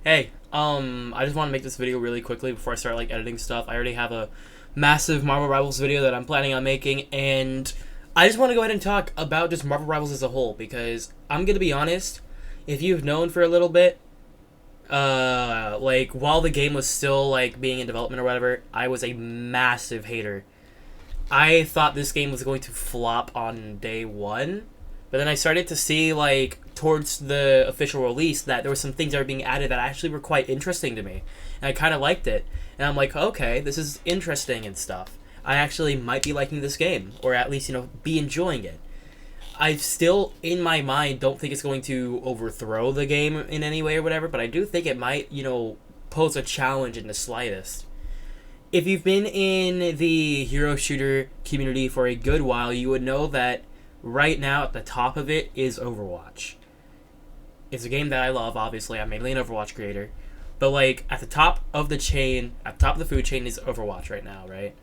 Hey, I just want to make this video really quickly before I start like editing stuff. I already have a massive Marvel Rivals video that I'm planning on making, and I just want to go ahead and talk about just Marvel Rivals as a whole because I'm gonna be honest. If you've known for a little bit, like while the game was still like being in development or whatever, I was a massive hater. I thought this game was going to flop on day one, but then I started to see like towards the official release that there were some things that were being added that actually were quite interesting to me, and I kind of liked it. And I'm like, okay, this is interesting and stuff. I actually might be liking this game, or at least be enjoying it. I still, in my mind, don't think it's going to overthrow the game in any way or whatever, but I do think it might, pose a challenge in the slightest. If you've been in the hero shooter community for a good while, you would know that right now at the top of it is Overwatch. It's a game that I love, obviously. I'm mainly an Overwatch creator. But, like, at the top of the chain, at the top of the food chain is Overwatch right now, right?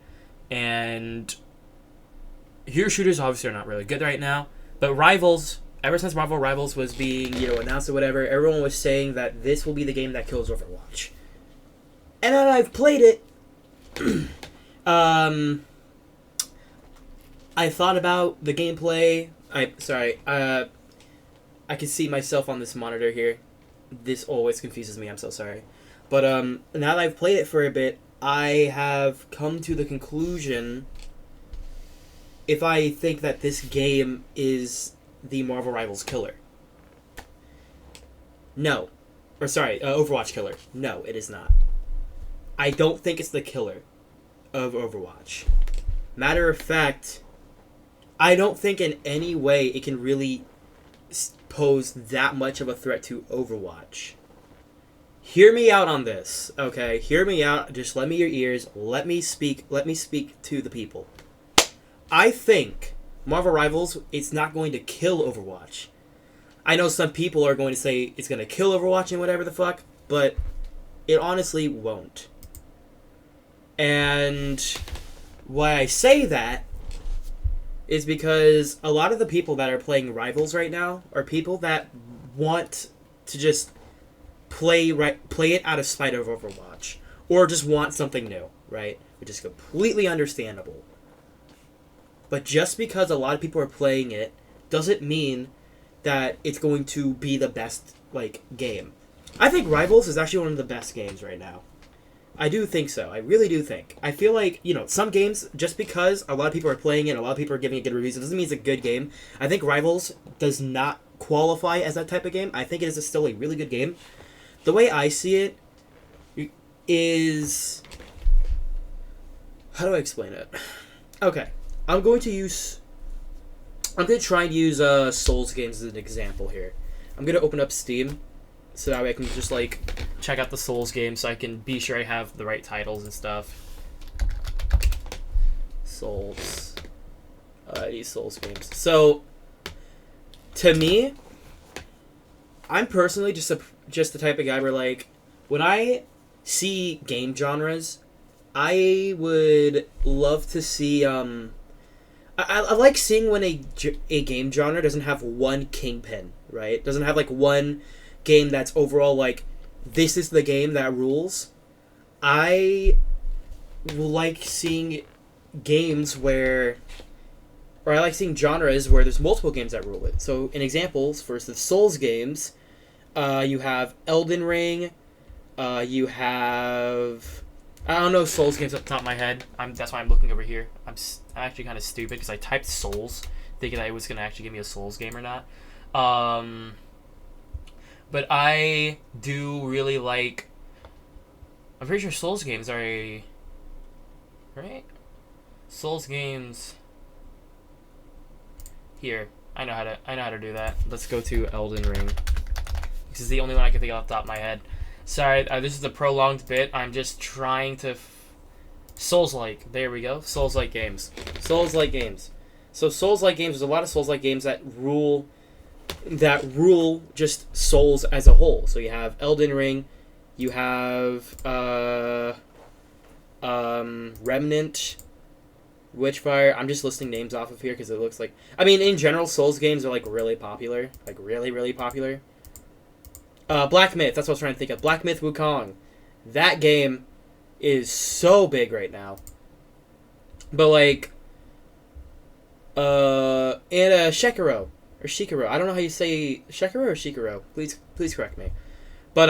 And hero shooters obviously are not really good right now. But Rivals, ever since Marvel Rivals was being, announced or whatever, everyone was saying that this will be the game that kills Overwatch. And then I've played it. um, I thought about the gameplay. I can see myself on this monitor here. This always confuses me. I'm so sorry. But now that I've played it for a bit, I have come to the conclusion. If I think that this game is the Marvel Rivals killer. No. Or sorry, Overwatch killer. No, it is not. I don't think it's the killer of Overwatch. Matter of fact, I don't think in any way it can really pose that much of a threat to Overwatch. Hear me out on this, okay? Hear me out. Just lend me your ears. Let me speak. Let me speak to the people. I think Marvel Rivals, it's not going to kill Overwatch. I know some people are going to say it's going to kill Overwatch and whatever the fuck, but it honestly won't. And why I say that is because a lot of the people that are playing Rivals right now are people that want to just play it out of spite of Overwatch, or just want something new, right? Which is completely understandable. But just because a lot of people are playing it doesn't mean that it's going to be the best game. I think Rivals is actually one of the best games right now. I do think so. I really do think. I feel like, some games, just because a lot of people are playing it and a lot of people are giving it good reviews, it doesn't mean it's a good game. I think Rivals does not qualify as that type of game. I think it is still a really good game. The way I see it is... How do I explain it? Okay. I'm going to try and use Souls games as an example here. I'm going to open up Steam so that way I can just check out the Souls games so I can be sure I have the right titles and stuff. Souls. These Souls games. So, to me, I'm personally just the type of guy where when I see game genres, I would love to see I like seeing when a game genre doesn't have one kingpin, right? Doesn't have one game that's overall this is the game that rules. I like seeing games where, or I like seeing genres where there's multiple games that rule it. So in examples, for the Souls games, you have Elden Ring, you have... I don't know Souls games off the top of my head. That's why I'm looking over here. I'm actually kind of stupid because I typed Souls thinking that it was going to actually give me a Souls game or not. But I do really like... I'm pretty sure Souls games are right? Souls games... Here. I know how to do that. Let's go to Elden Ring. This is the only one I can think of off the top of my head. Sorry, this is a prolonged bit. I'm just trying to... Souls-like. There we go. Souls-like games. Souls-like games. So Souls-like games, there's a lot of Souls-like games that rule just Souls as a whole. So you have Elden Ring, you have Remnant, Witchfire. I'm just listing names off of here because it looks like... I mean, in general, Souls games are really popular. Really, really popular. Black Myth. That's what I was trying to think of. Black Myth Wukong. That game is so big right now. But like, and Sekiro or Shikiro. I don't know how you say Sekiro or Shikiro. Please correct me. But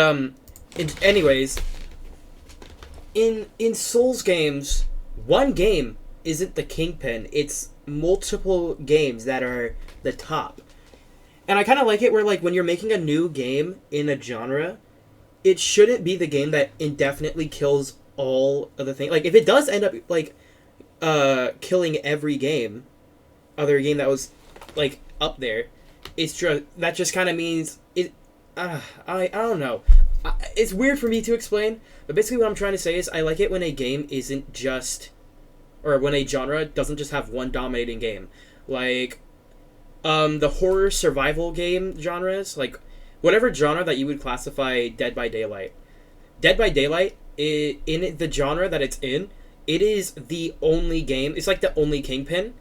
anyways, in Souls games, one game isn't the kingpin. It's multiple games that are the top. And I kind of like it where, like, when you're making a new game in a genre, it shouldn't be the game that indefinitely kills all of the things. Like, if it does end up, like, killing every game, other game that was, like, up there, that just kind of means it. I don't know. It's weird for me to explain, but basically what I'm trying to say is I like it when a game isn't just, or when a genre doesn't just have one dominating game. Like, the horror survival game genres, like, whatever genre that you would classify Dead by Daylight. Dead by Daylight, in the genre that it's in, it is the only game, it's like the only kingpin,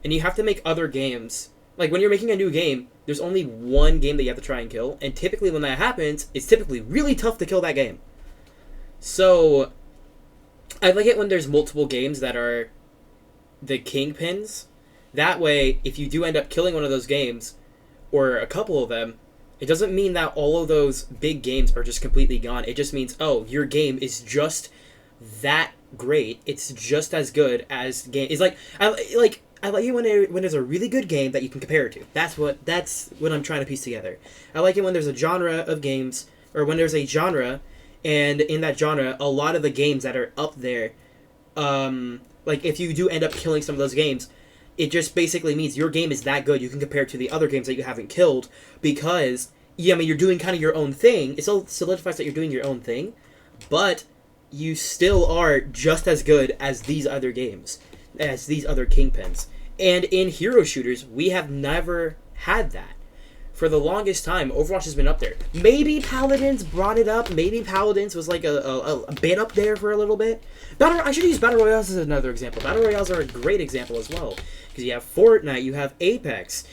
and you have to make other games. Like, when you're making a new game, there's only one game that you have to try and kill, and typically when that happens, it's typically really tough to kill that game. So, I like it when there's multiple games that are the kingpins. That way, if you do end up killing one of those games, or a couple of them, it doesn't mean that all of those big games are just completely gone. It just means, oh, your game is just that great. It's just as good as game. It's like I like it when there's a really good game that you can compare it to. That's what I'm trying to piece together. I like it when there's a genre of games, or when there's a genre, and in that genre, a lot of the games that are up there, like if you do end up killing some of those games, it just basically means your game is that good. You can compare it to the other games that you haven't killed because, yeah, I mean, you're doing kind of your own thing. It still solidifies that you're doing your own thing, but you still are just as good as these other games, as these other kingpins. And in hero shooters, we have never had that. For the longest time, Overwatch has been up there. Maybe Paladins brought it up. Maybe Paladins was like a bit up there for a little bit. I should use Battle Royales as another example. Battle Royales are a great example as well. Because you have Fortnite, you have Apex.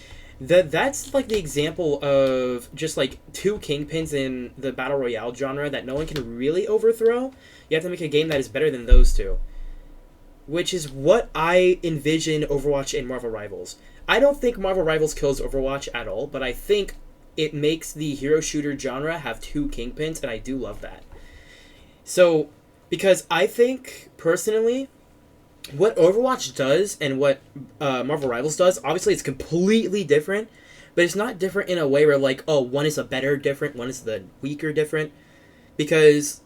That's like the example of just like two kingpins in the Battle Royale genre that no one can really overthrow. You have to make a game that is better than those two. Which is what I envision Overwatch and Marvel Rivals. I don't think Marvel Rivals kills Overwatch at all, but I think it makes the hero shooter genre have two kingpins, and I do love that. So, because I think, personally, what Overwatch does and what Marvel Rivals does, obviously it's completely different, but it's not different in a way where, like, oh, one is a better different, one is the weaker different, because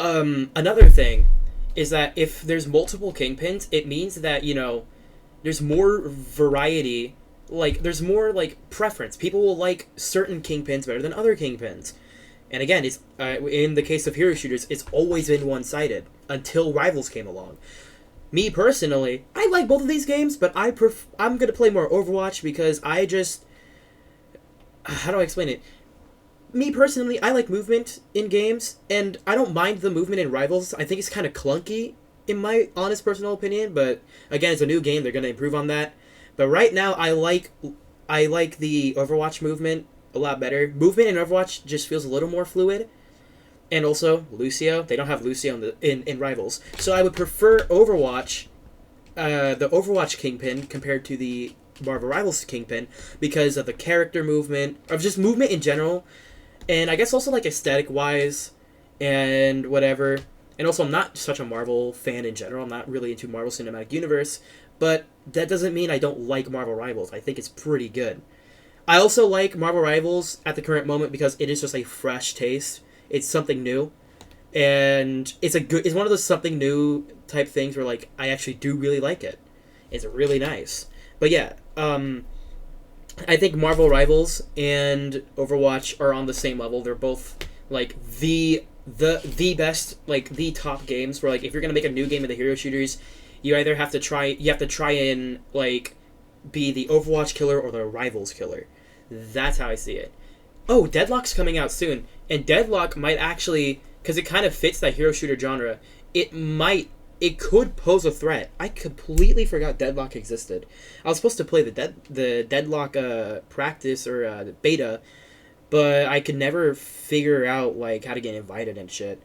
another thing is that if there's multiple kingpins, it means that, you know, there's more variety, like, there's more, like, preference. People will like certain kingpins better than other kingpins. And again, it's in the case of hero shooters, it's always been one-sided until Rivals came along. Me, personally, I like both of these games, but I'm going to play more Overwatch because I just... How do I explain it? Me, personally, I like movement in games, and I don't mind the movement in Rivals. I think it's kind of clunky, in my honest personal opinion, but again, it's a new game, they're going to improve on that. But right now, I like the Overwatch movement a lot better. Movement in Overwatch just feels a little more fluid. And also, Lucio, they don't have Lucio in Rivals. So I would prefer Overwatch, the Overwatch Kingpin, compared to the Marvel Rivals Kingpin, because of the character movement, of just movement in general, and I guess also, like, aesthetic-wise, and whatever. And also, I'm not such a Marvel fan in general. I'm not really into Marvel Cinematic Universe. But that doesn't mean I don't like Marvel Rivals. I think it's pretty good. I also like Marvel Rivals at the current moment because it is just a fresh taste. It's something new. And it's one of those something new type things where, like, I actually do really like it. It's really nice. But yeah, I think Marvel Rivals and Overwatch are on the same level. They're both, like, the best, like, the top games where, like, if you're gonna make a new game of the hero shooters, you either have to try and, like, be the Overwatch killer or the Rivals killer. That's how I see it. Oh, Deadlock's coming out soon, and Deadlock might actually, because it kind of fits that hero shooter genre, it could pose a threat. I completely forgot Deadlock existed. I was supposed to play the Deadlock practice or beta but I could never figure out like how to get invited and shit.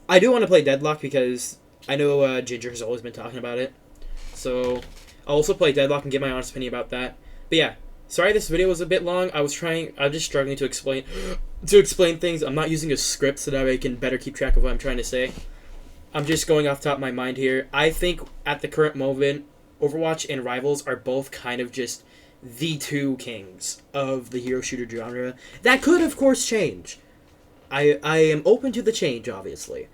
I do want to play Deadlock because I know Ginger has always been talking about it. So I'll also play Deadlock and get my honest opinion about that. But yeah, sorry this video was a bit long. I'm just struggling to explain things. I'm not using a script so that I can better keep track of what I'm trying to say. I'm just going off the top of my mind here. I think at the current moment, Overwatch and Rivals are both kind of just the two kings of the hero shooter genre. That could, of course, change. I am open to the change, obviously.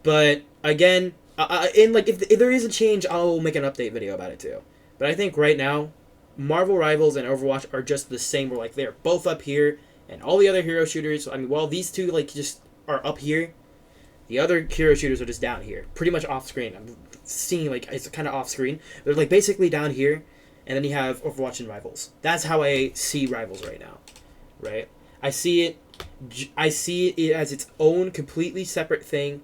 But again, if there is a change, I'll make an update video about it too. But I think right now, Marvel Rivals and Overwatch are just the same. We're like they're both up here, and all the other hero shooters. I mean, while these two like just are up here, the other hero shooters are just down here, pretty much off screen. I'm seeing like it's kind of off screen. They're like basically down here, and then you have Overwatch and Rivals. That's how I see Rivals right now, right? I see it as its own completely separate thing,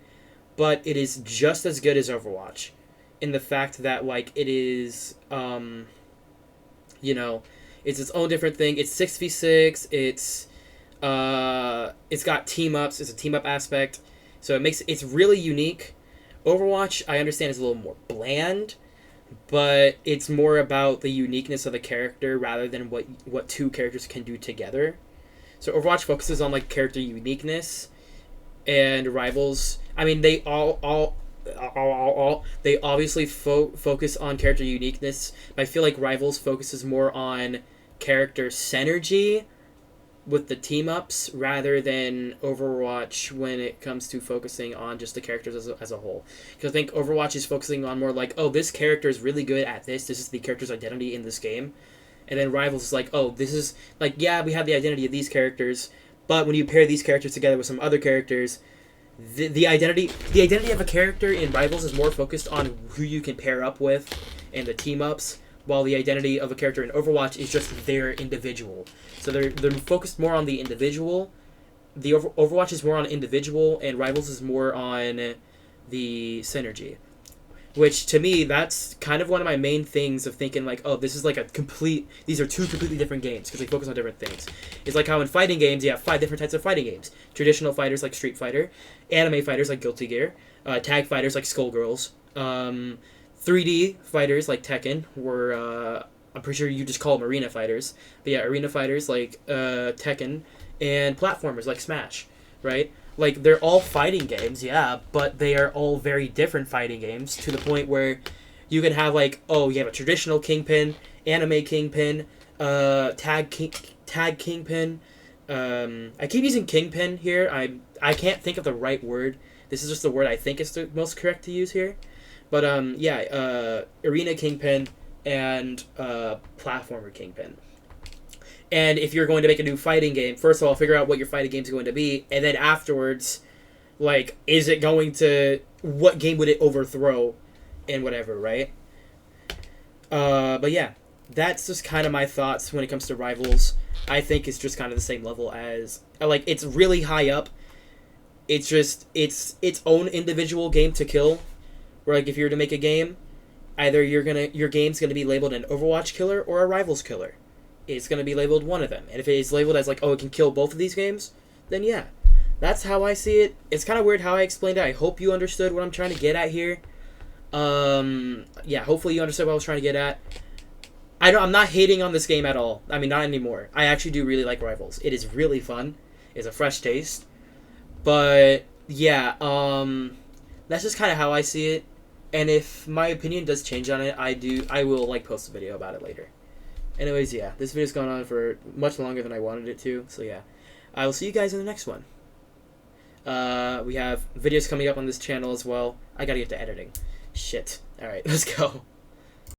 but it is just as good as Overwatch in the fact that like it is it's its own different thing. It's 6v6, it's got team ups, it's a team up aspect. So it's really unique. Overwatch, I understand, is a little more bland, but it's more about the uniqueness of the character rather than what two characters can do together. So Overwatch focuses on like character uniqueness, and Rivals, I mean, they they obviously focus on character uniqueness. But I feel like Rivals focuses more on character synergy with the team ups rather than Overwatch when it comes to focusing on just the characters as a whole. Because I think Overwatch is focusing on more like, oh, this character is really good at this. This is the character's identity in this game. And then Rivals is like, oh, this is like, yeah, we have the identity of these characters, but when you pair these characters together with some other characters, the identity of a character in Rivals is more focused on who you can pair up with and the team ups, while the identity of a character in Overwatch is just their individual. So they're focused more on the individual. The Overwatch is more on individual, and Rivals is more on the synergy. Which, to me, that's kind of one of my main things of thinking, like, oh, this is like these are two completely different games, because they focus on different things. It's like how in fighting games, you have 5 different types of fighting games. Traditional fighters like Street Fighter, anime fighters like Guilty Gear, tag fighters like Skullgirls, 3D fighters like Tekken, where I'm pretty sure you just call them arena fighters. But yeah, arena fighters like Tekken, and platformers like Smash, right? Like, they're all fighting games, yeah, but they are all very different fighting games to the point where you can have, like, oh, you have a traditional Kingpin, anime Kingpin, tag Kingpin. I keep using Kingpin here. I can't think of the right word. This is just the word I think is the most correct to use here. But, Arena Kingpin and Platformer Kingpin. And if you're going to make a new fighting game, first of all, figure out what your fighting game is going to be, and then afterwards, like, what game would it overthrow, and whatever, right? But yeah, that's just kind of my thoughts when it comes to Rivals. I think it's just kind of the same level as, like, it's really high up. It's just, it's its own individual game to kill, where, like, if you were to make a game, either your game's gonna be labeled an Overwatch killer or a Rivals killer. It's going to be labeled one of them. And if it is labeled as like, oh, it can kill both of these games, then yeah. That's how I see it. It's kind of weird how I explained it. I hope you understood what I'm trying to get at here. Yeah, hopefully you understood what I was trying to get at. I'm not hating on this game at all. I mean, not anymore. I actually do really like Rivals. It is really fun. It's a fresh taste. But, yeah, that's just kind of how I see it. And if my opinion does change on it, I will, like, post a video about it later. Anyways, yeah, this video's gone on for much longer than I wanted it to, so yeah. I will see you guys in the next one. We have videos coming up on this channel as well. I gotta get to editing. Shit. Alright, let's go.